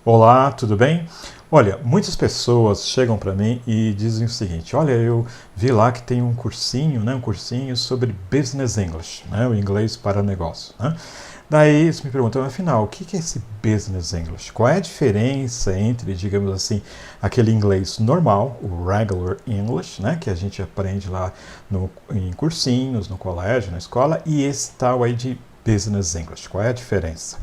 Olá, tudo bem? Olha, muitas pessoas chegam para mim e dizem o seguinte: olha, eu vi lá que tem um cursinho, né, um cursinho sobre Business English, né, o inglês para negócio, né? Daí eles me perguntam, afinal, o que é esse Business English? Qual é a diferença entre, digamos assim, aquele inglês normal, o regular English, né, que a gente aprende lá em cursinhos, no colégio, na escola, e esse tal aí de Business English? Qual é a diferença?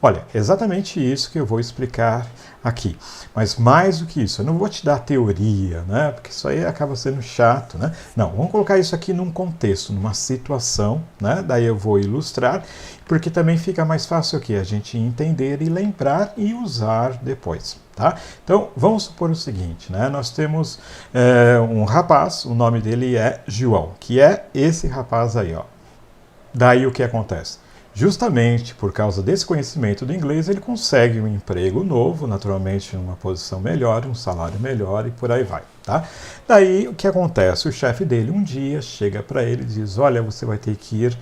Olha, exatamente isso que eu vou explicar aqui. Mas mais do que isso, eu não vou te dar teoria, né? Porque isso aí acaba sendo chato, né? Não, vamos colocar isso aqui num contexto, numa situação, né? Daí eu vou ilustrar, porque também fica mais fácil aqui a gente entender e lembrar e usar depois, tá? Então, vamos supor o seguinte, né? Nós temos um rapaz, o nome dele é João, que é esse rapaz aí, ó. Daí o que acontece? Justamente por causa desse conhecimento do inglês, ele consegue um emprego novo, naturalmente numa posição melhor, um salário melhor e por aí vai, tá? Daí o que acontece? O chefe dele um dia chega para ele e diz: olha, você vai ter que ir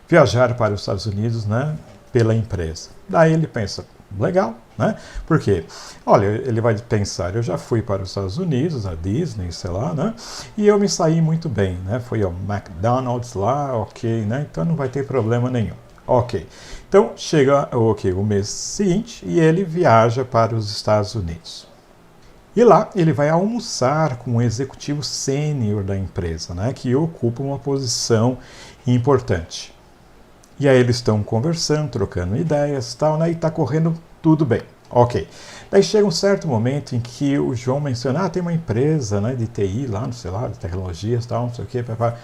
viajar para os Estados Unidos, né, pela empresa. Daí ele pensa: legal, né? Por quê? Olha, ele vai pensar: eu já fui para os Estados Unidos, a Disney, sei lá, né? E eu me saí muito bem, né? Fui ao McDonald's lá, ok, né? Então não vai ter problema nenhum. Ok. Então chega o mês seguinte e ele viaja para os Estados Unidos. E lá ele vai almoçar com um executivo sênior da empresa, né, que ocupa uma posição importante. E aí eles estão conversando, trocando ideias e tal, né, e está correndo tudo bem. Ok. Daí chega um certo momento em que o João menciona: tem uma empresa, né, de TI lá, não sei lá, de tecnologias e tal, não sei o quê, papá.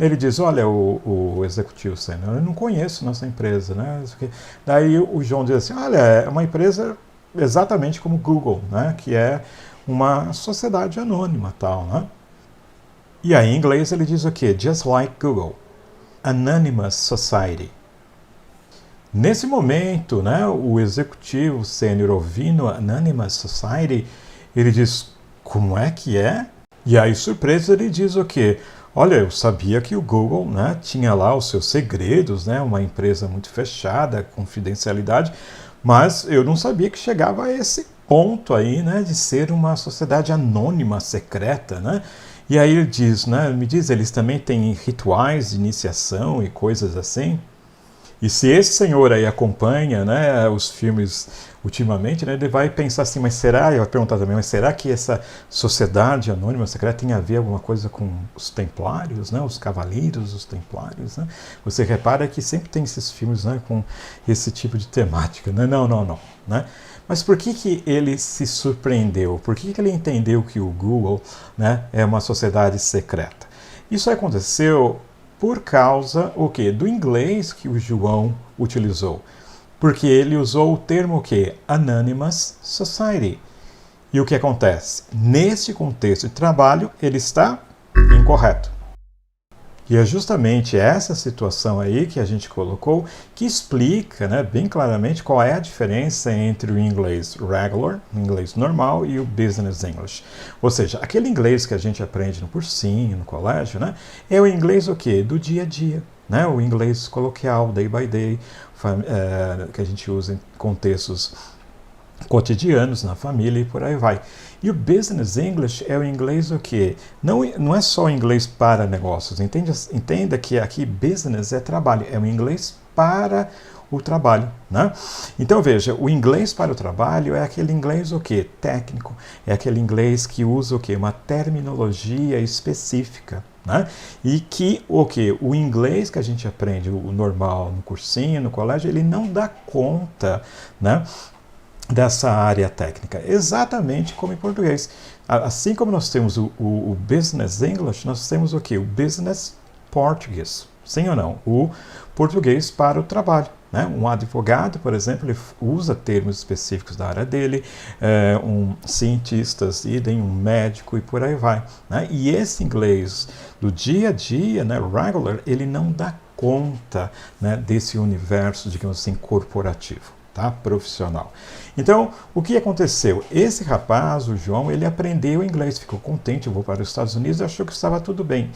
Ele diz: olha, o executivo sênior, eu não conheço nossa empresa, né? Daí o João diz assim: olha, é uma empresa exatamente como o Google, né? Que é uma sociedade anônima, tal, né? E aí em inglês ele diz o quê? Just like Google, Anonymous Society. Nesse momento, né, o executivo sênior ouvindo a Anonymous Society, ele diz: como é que é? E aí, surpresa, ele diz o quê? Olha, eu sabia que o Google, né, tinha lá os seus segredos, né, uma empresa muito fechada, confidencialidade, mas eu não sabia que chegava a esse ponto aí, né, de ser uma sociedade anônima, secreta, né? E aí ele diz, né, me diz, eles também têm rituais de iniciação e coisas assim? E se esse senhor aí acompanha, né, os filmes ultimamente, né, ele vai pensar assim: mas será, eu vou perguntar também, mas será que essa sociedade anônima secreta tem a ver alguma coisa com os templários, né, os cavaleiros, os templários, né? Você repara que sempre tem esses filmes, né, com esse tipo de temática, né? Não, né? Mas por que ele se surpreendeu? Por que ele entendeu que o Google, né, é uma sociedade secreta? Isso aconteceu por causa o quê? Do inglês que o João utilizou. Porque ele usou o termo o quê? Anonymous Society. E o que acontece? Nesse contexto de trabalho, ele está incorreto. E é justamente essa situação aí que a gente colocou que explica, né, bem claramente qual é a diferença entre o inglês regular, o inglês normal, e o business English. Ou seja, aquele inglês que a gente aprende no cursinho, no colégio, né, é o inglês o quê? Do dia a dia. Né, o inglês coloquial, day by day, que a gente usa em contextos cotidianos, na família e por aí vai. E o Business English é o inglês o quê? Não é só o inglês para negócios. Entenda que aqui business é trabalho, é o inglês para o trabalho, né? Então veja, o inglês para o trabalho é aquele inglês o quê? Técnico, é aquele inglês que usa o quê? Uma terminologia específica. Né? E que o inglês que a gente aprende, o normal, no cursinho, no colégio, ele não dá conta, né, dessa área técnica, exatamente como em português. Assim como nós temos o Business English, nós temos o quê? O Business Português. Sim ou não? O português para o trabalho. Né? Um advogado, por exemplo, ele usa termos específicos da área dele, um cientistas, idem, um médico e por aí vai. Né? E esse inglês do dia a dia, né, regular, ele não dá conta, né, desse universo, digamos assim, corporativo. tá? Profissional. Então, o que aconteceu? Esse rapaz, o João, ele aprendeu inglês, ficou contente, eu vou para os Estados Unidos e achou que estava tudo bem.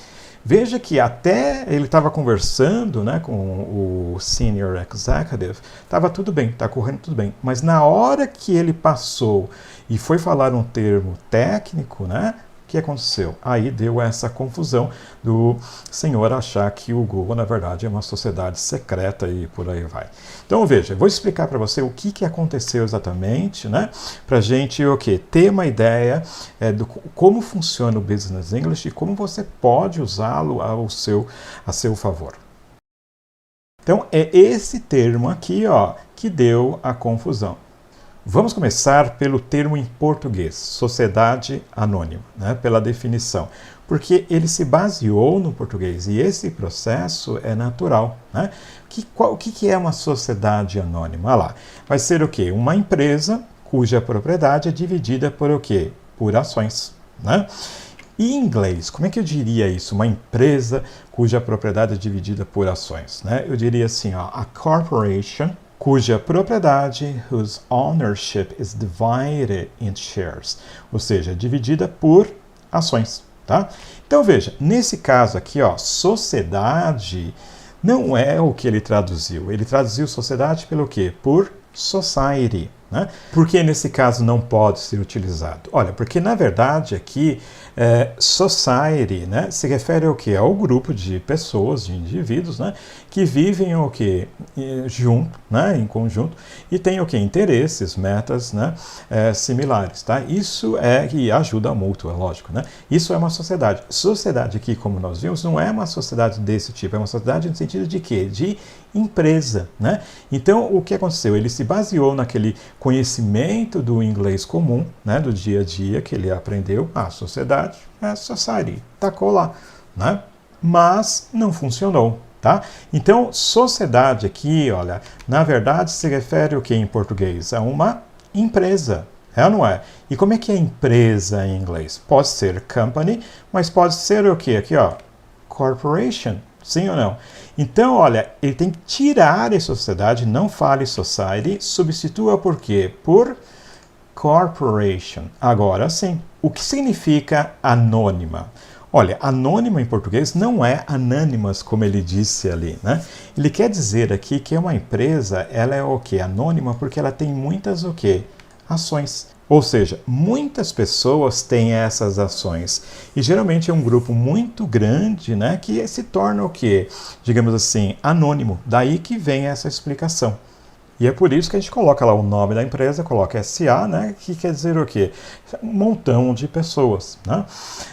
Veja que até ele estava conversando, né, com o Senior Executive, estava tudo bem, está correndo tudo bem. Mas na hora que ele passou e foi falar um termo técnico, né, o que aconteceu? Aí deu essa confusão do senhor achar que o Google, na verdade, é uma sociedade secreta e por aí vai. Então, veja, eu vou explicar para você o que aconteceu exatamente, né? Para a gente ter uma ideia de como funciona o Business English e como você pode usá-lo a seu favor. Então, é esse termo aqui que deu a confusão. Vamos começar pelo termo em português, sociedade anônima, né, pela definição, porque ele se baseou no português e esse processo é natural. Né? O que é uma sociedade anônima? Olha lá, vai ser o quê? Uma empresa cuja propriedade é dividida por o quê? Por ações. Né? E em inglês, como é que eu diria isso? Uma empresa cuja propriedade é dividida por ações. Né? Eu diria assim, a corporation cuja propriedade, whose ownership is divided in shares, ou seja, dividida por ações, tá? Então veja, nesse caso aqui, sociedade não é o que ele traduziu. Ele traduziu sociedade pelo quê? Por society. Né? Por que nesse caso não pode ser utilizado? Olha, porque na verdade aqui society, né, se refere ao quê? Ao grupo de pessoas, de indivíduos, né, que vivem o quê? Junto, né, em conjunto, e têm o quê? Interesses, metas, né, similares. Tá? Isso é que ajuda a mútua, lógico. Né? Isso é uma sociedade. Sociedade aqui, como nós vimos, não é uma sociedade desse tipo, é uma sociedade no sentido de quê? De empresa. Né? Então, o que aconteceu? Ele se baseou naquele conhecimento do inglês comum, né, do dia a dia que ele aprendeu, a sociedade, society, tacou lá, né? Mas não funcionou, tá? Então, sociedade aqui, olha, na verdade se refere o que em português? A uma empresa, é ou não é? E como é que é empresa em inglês? Pode ser company, mas pode ser o que aqui, corporation, sim ou não? Então, olha, ele tem que tirar a sociedade, não fale society, substitua por quê? Por corporation. Agora sim. O que significa anônima? Olha, anônima em português não é anônimas, como ele disse ali, né? Ele quer dizer aqui que uma empresa, ela é o quê? Anônima porque ela tem muitas o quê? Ações. Ou seja, muitas pessoas têm essas ações. E geralmente é um grupo muito grande, né, que se torna o quê? Digamos assim, anônimo. Daí que vem essa explicação. E é por isso que a gente coloca lá o nome da empresa, coloca SA, né, que quer dizer o quê? Um montão de pessoas. Né?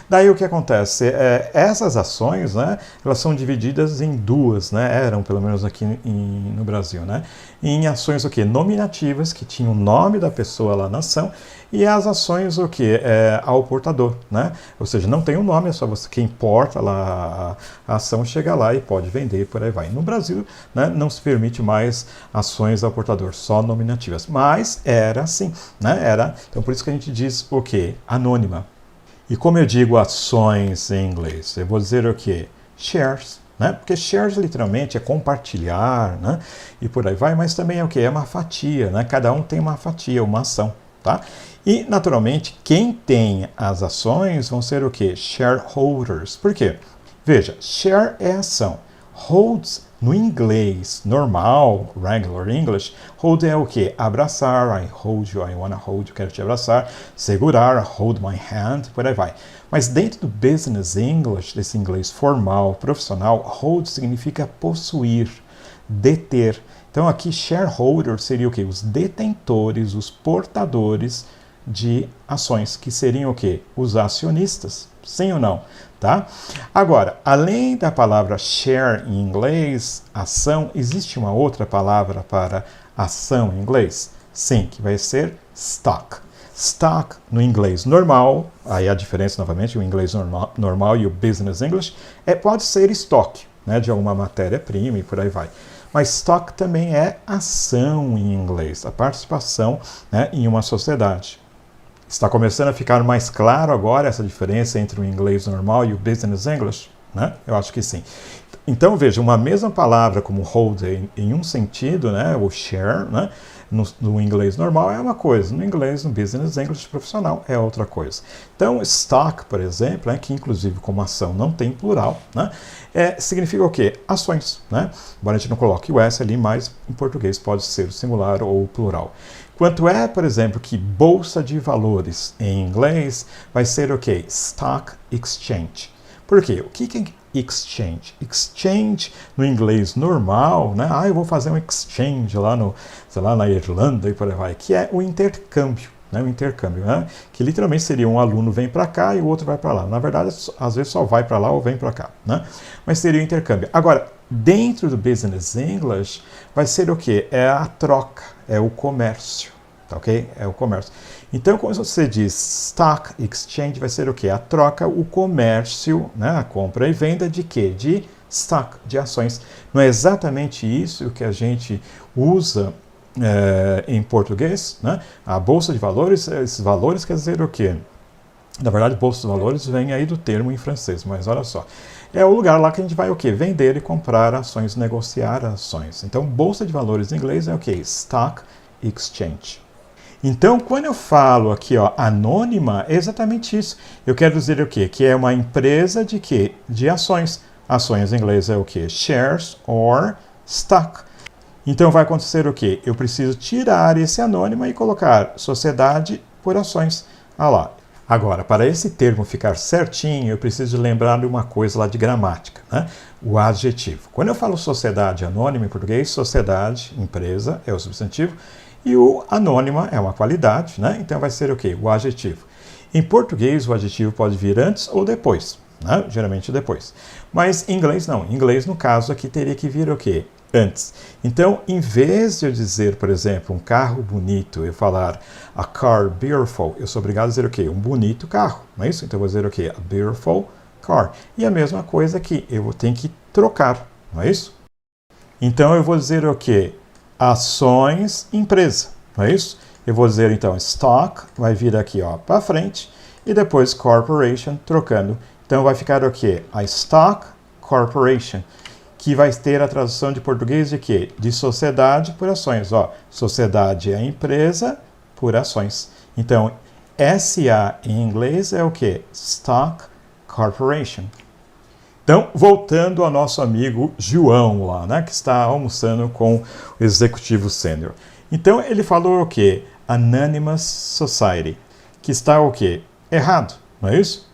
Daí o que acontece? Essas ações, né, elas são divididas em duas, né, eram pelo menos aqui no Brasil, né, em ações o quê? Nominativas, que tinham o nome da pessoa lá na ação, e as ações o quê? Ao portador. Né? Ou seja, não tem o nome, é só você que importa lá a ação, chega lá e pode vender e por aí vai. No Brasil, né, não se permite mais ações ao portador, só nominativas. Mas era assim, né? Então por isso que a gente diz o quê? Anônima. E como eu digo ações em inglês, eu vou dizer o quê? Shares. Né? Porque shares literalmente é compartilhar, né? E por aí vai, mas também é o quê? É uma fatia, né? Cada um tem uma fatia, uma ação. Tá? E, naturalmente, quem tem as ações vão ser o quê? Shareholders. Por quê? Veja, share é ação. Holds, no inglês normal, regular English, hold é o quê? Abraçar, I hold you, I wanna hold you, quero te abraçar. Segurar, hold my hand, por aí vai. Mas dentro do Business English, desse inglês formal, profissional, hold significa possuir, deter. Então aqui shareholder seria o quê? Os detentores, os portadores de ações, que seriam o quê? Os acionistas. Sim ou não? Tá? Agora, além da palavra share em inglês, ação, existe uma outra palavra para ação em inglês? Sim, que vai ser stock. Stock no inglês normal, aí a diferença novamente, o inglês normal e o Business English, pode ser estoque, né, de alguma matéria-prima e por aí vai. Mas stock também é ação em inglês, a participação, né, em uma sociedade. Está começando a ficar mais claro agora essa diferença entre o inglês normal e o Business English? Né? Eu acho que sim. Então, veja, uma mesma palavra como hold em um sentido, né, o share, né, no inglês normal é uma coisa, no inglês, no business English profissional, é outra coisa. Então, stock, por exemplo, que inclusive como ação não tem plural, né, significa o quê? Ações, né? Embora a gente não coloque o S ali, mas em português pode ser o singular ou o plural. Quanto é, por exemplo, que bolsa de valores em inglês vai ser o quê? Stock exchange. Por quê? O que é exchange? Exchange no inglês normal, né? Eu vou fazer um exchange lá sei lá, na Irlanda e por aí vai, que é o intercâmbio, né? O intercâmbio, né? Que literalmente seria um aluno vem para cá e o outro vai para lá. Na verdade, às vezes só vai para lá ou vem para cá, né? Mas seria o intercâmbio. Agora, dentro do Business English, vai ser o quê? É a troca, é o comércio, tá ok? É o comércio. Então, quando você diz stock exchange, vai ser o quê? A troca, o comércio, né? A compra e venda de quê? De stock, de ações. Não é exatamente isso que a gente usa em português, né? A bolsa de valores, esses valores quer dizer o quê? Na verdade, bolsa de valores vem aí do termo em francês, mas olha só. É o lugar lá que a gente vai o quê? Vender e comprar ações, negociar ações. Então, bolsa de valores em inglês é o quê? Stock exchange. Então, quando eu falo aqui, anônima, é exatamente isso. Eu quero dizer o quê? Que é uma empresa de quê? De ações. Ações em inglês é o quê? Shares or stock. Então, vai acontecer o quê? Eu preciso tirar esse anônima e colocar sociedade por ações. Lá. Agora, para esse termo ficar certinho, eu preciso lembrar de uma coisa lá de gramática, né? O adjetivo. Quando eu falo sociedade anônima em português, sociedade, empresa, é o substantivo, e o anônima é uma qualidade, né? Então vai ser o quê? O adjetivo. Em português, o adjetivo pode vir antes ou depois, né? Geralmente depois. Mas em inglês não. Em inglês, no caso aqui, teria que vir o quê? Antes. Então, em vez de eu dizer, por exemplo, um carro bonito, eu falar a car beautiful, eu sou obrigado a dizer o quê? Um bonito carro, não é isso? Então eu vou dizer o quê? A beautiful car. E a mesma coisa aqui, eu tenho que trocar, não é isso? Então eu vou dizer o quê? Ações, empresa, não é isso? Eu vou dizer então stock, vai vir aqui para frente, e depois corporation, trocando. Então vai ficar o quê? A stock corporation, que vai ter a tradução de português de quê? De sociedade por ações. Sociedade é empresa por ações. Então, SA em inglês é o quê? Stock Corporation. Então, voltando ao nosso amigo João lá, né? Que está almoçando com o executivo sênior. Então, ele falou o quê? Anonymous Society. Que está o quê? Errado, não é isso?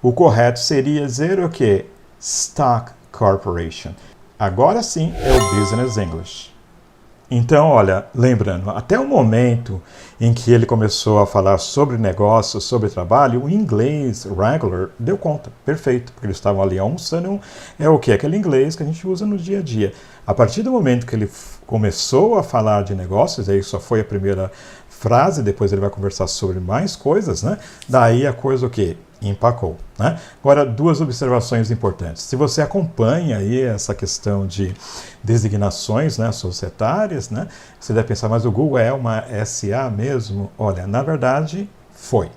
O correto seria dizer o quê? Stock Corporation. Agora sim é o Business English. Então, olha, lembrando, até o momento em que ele começou a falar sobre negócios, sobre trabalho, o inglês regular deu conta, perfeito, porque eles estavam ali almoçando, é o quê? Aquele inglês que a gente usa no dia a dia. A partir do momento que ele começou a falar de negócios, aí só foi a primeira frase, depois ele vai conversar sobre mais coisas, né? Daí a coisa o quê? Empacou, né? Agora, duas observações importantes. Se você acompanha aí essa questão de designações, né, societárias, né, você deve pensar, mas o Google é uma SA mesmo? Olha, na verdade, foi.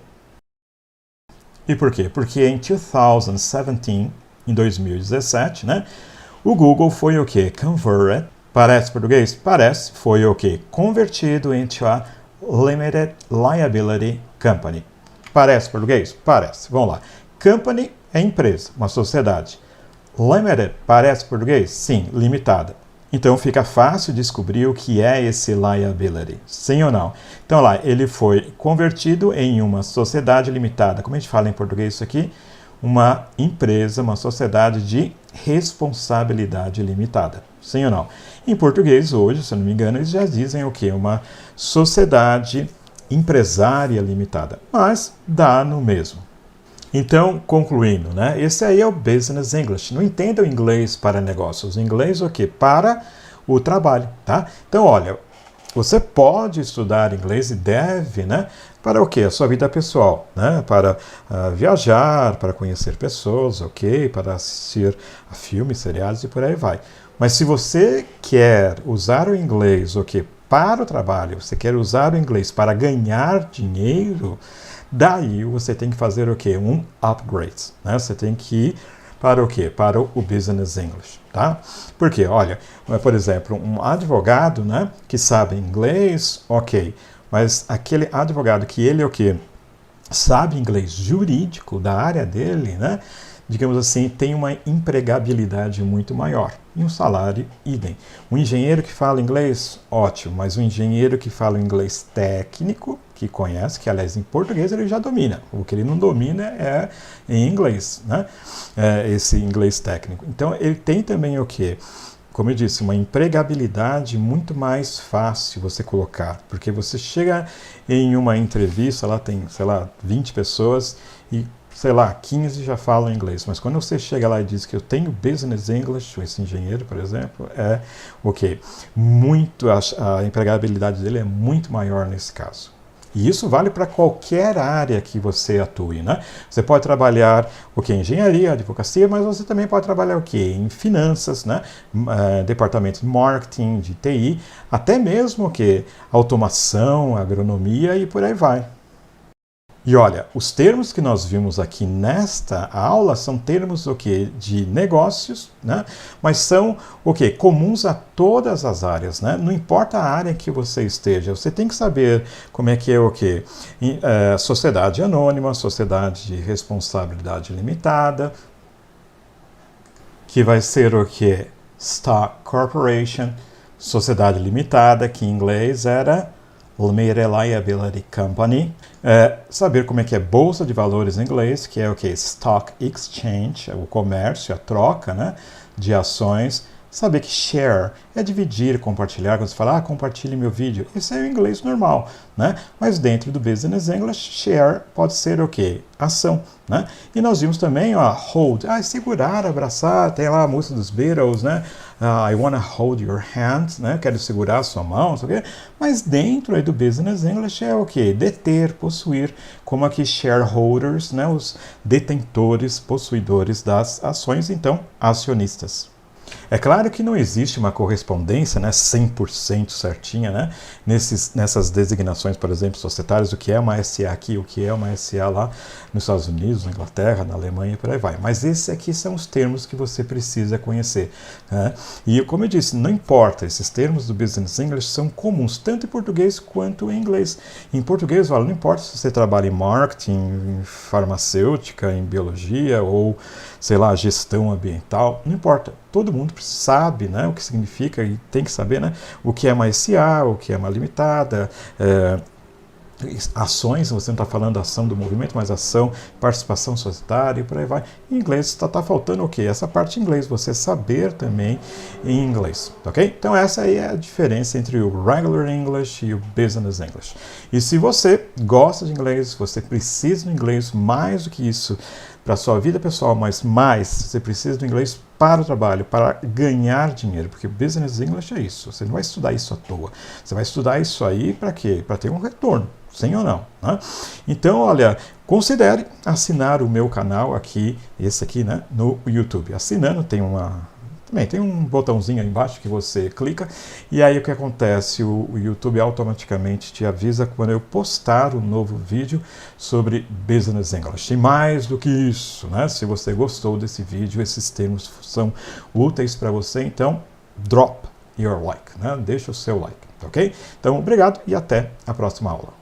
E por quê? Porque em 2017, em 2017, né, o Google foi o quê? Converted. Parece português? Parece. Foi o quê? Convertido into a Limited Liability Company. Parece português? Parece. Vamos lá. Company é empresa, uma sociedade. Limited parece português? Sim, limitada. Então fica fácil descobrir o que é esse liability. Sim ou não? Então lá, ele foi convertido em uma sociedade limitada. Como a gente fala em português isso aqui? Uma empresa, uma sociedade de responsabilidade limitada. Sim ou não? Em português, hoje, se eu não me engano, eles já dizem o quê? Uma sociedade empresária limitada, mas dá no mesmo. Então, concluindo, né? Esse aí é o Business English. Não entenda o inglês para negócios. O inglês o quê? Para o trabalho, tá? Então, olha, você pode estudar inglês e deve, né? Para o quê? A sua vida pessoal, né? Para viajar, para conhecer pessoas, ok? Para assistir a filmes, seriados e por aí vai. Mas se você quer usar o inglês, o quê? Para o trabalho, você quer usar o inglês para ganhar dinheiro, daí você tem que fazer o quê? Um upgrade, né? Você tem que ir para o quê? Para o Business English, tá? Porque, olha, por exemplo, um advogado, né, que sabe inglês, ok, mas aquele advogado que ele é o quê? Sabe inglês jurídico da área dele, né? Digamos assim, tem uma empregabilidade muito maior e um salário idem. Um engenheiro que fala inglês, ótimo, mas um engenheiro que fala inglês técnico, que conhece, que aliás em português ele já domina, o que ele não domina é em inglês, né? Esse inglês técnico. Então ele tem também o quê? Como eu disse, uma empregabilidade muito mais fácil você colocar, porque você chega em uma entrevista, lá tem, sei lá, 20 pessoas e, sei lá, 15 já falam inglês, mas quando você chega lá e diz que eu tenho Business English, esse engenheiro, por exemplo, muito, a empregabilidade dele é muito maior nesse caso. E isso vale para qualquer área que você atue, né? Você pode trabalhar em engenharia, advocacia, mas você também pode trabalhar em finanças, né? Departamento de marketing, de TI, até mesmo automação, agronomia e por aí vai. E olha, os termos que nós vimos aqui nesta aula são termos de negócios, né? Mas são comuns a todas as áreas, né? Não importa a área que você esteja, você tem que saber como é que é sociedade anônima, sociedade de responsabilidade limitada, que vai ser Stock Corporation, sociedade limitada, que em inglês era Limited Liability Company. Saber como é que é bolsa de valores em inglês, que é Stock Exchange, o comércio, a troca, né, de ações. Saber que share é dividir, compartilhar. Quando você fala, compartilhe meu vídeo, isso é o inglês normal, né? Mas dentro do Business English, share pode ser ação, né? E nós vimos também, hold, segurar, abraçar, tem lá a música dos Beatles, né? I wanna hold your hand, né? Quero segurar a sua mão, não sei o quê. Mas dentro aí do Business English é deter, possuir, como aqui shareholders, né? Os detentores, possuidores das ações, então acionistas. É claro que não existe uma correspondência, né, 100% certinha, né, nessas designações, por exemplo, societárias, o que é uma SA aqui, o que é uma SA lá nos Estados Unidos, na Inglaterra, na Alemanha e por aí vai. Mas esses aqui são os termos que você precisa conhecer, né? E como eu disse, não importa, esses termos do Business English são comuns, tanto em português quanto em inglês. Em português, olha, não importa se você trabalha em marketing, em farmacêutica, em biologia ou, sei lá, gestão ambiental, não importa. Todo mundo sabe, né, o que significa e tem que saber, né, o que é uma SA, o que é uma limitada, ações, você não está falando ação do movimento, mas ação, participação societária e por aí vai. Em inglês está faltando essa parte em inglês, você saber também em inglês, ok? Então essa aí é a diferença entre o Regular English e o Business English. E se você gosta de inglês, você precisa do inglês mais do que isso para a sua vida pessoal, mas mais você precisa do inglês para o trabalho, para ganhar dinheiro, porque Business English é isso, você não vai estudar isso à toa, você vai estudar isso aí para quê? Para ter um retorno, sim ou não, né? Então, olha, considere assinar o meu canal aqui, esse aqui, né, no YouTube. Assinando, também tem um botãozinho aí embaixo que você clica e aí o que acontece? O YouTube automaticamente te avisa quando eu postar um novo vídeo sobre Business English. E mais do que isso, né? Se você gostou desse vídeo, esses termos são úteis para você, então drop your like, né? Deixa o seu like, ok? Então, obrigado e até a próxima aula.